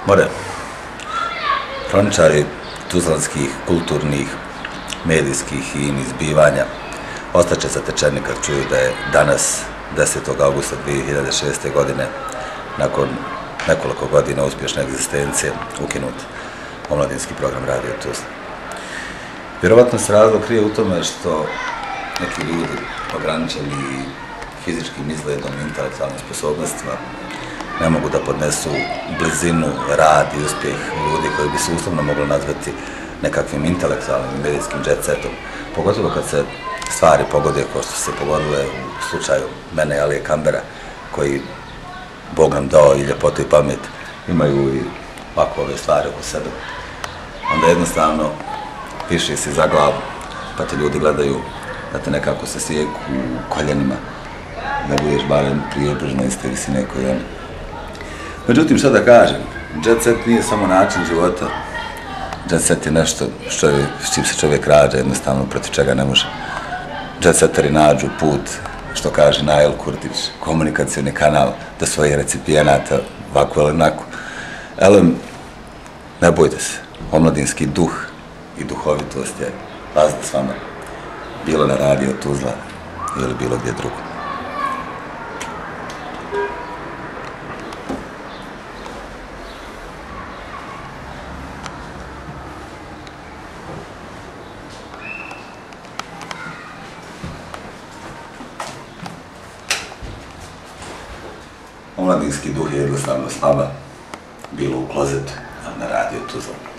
more. Hroničari tuzlanskih, kulturnih, medijskih i inih zbivanja ostaće zatečeni kad čuju da je danas, 10. augusta 2006. godine, nakon nekoliko godina uspješne egzistencije, ukinut omladinski program Radio Tuzla. Vjerovatno se razlog krije u tome što neki ljudi ograničeni fizičkim izgledom i intelektualnim sposobnostima ne mogu da podnesu blizinu, rad i uspjeh ljudi koji bi se uslovno mogli nazvati nekakvim intelektualnim i medijskim jet setom, pogotovo kad se stvari pogode kao što se pogodile u slučaju mene i Alije Kambera, koji Bog nam dao i ljepotu i pamet, imaju i ovako ove stvari oko sebe. Onda jednostavno piši si za glavu, pa te ljudi gledaju da te nekako se sjeku u koljenima, da budeš barem približno iste visine koji oni. Međutim, što da kažem, jet set nije samo način života. Jet set je nešto s čim se čovjek rađa, jednostavno protiv čega ne može. Jet seteri nađu put, što kaže Nail Kurtić, komunikacijni kanal do svojih recipijenata, ovako ili onako. Elem, ne bojte se, omladinski duh i duhovitost je vazda s vama, bilo na Radio Tuzla ili bilo gdje drugo. Omladinski duh je jednostavno s vama, bilo u klozetu na Radio Tuzla.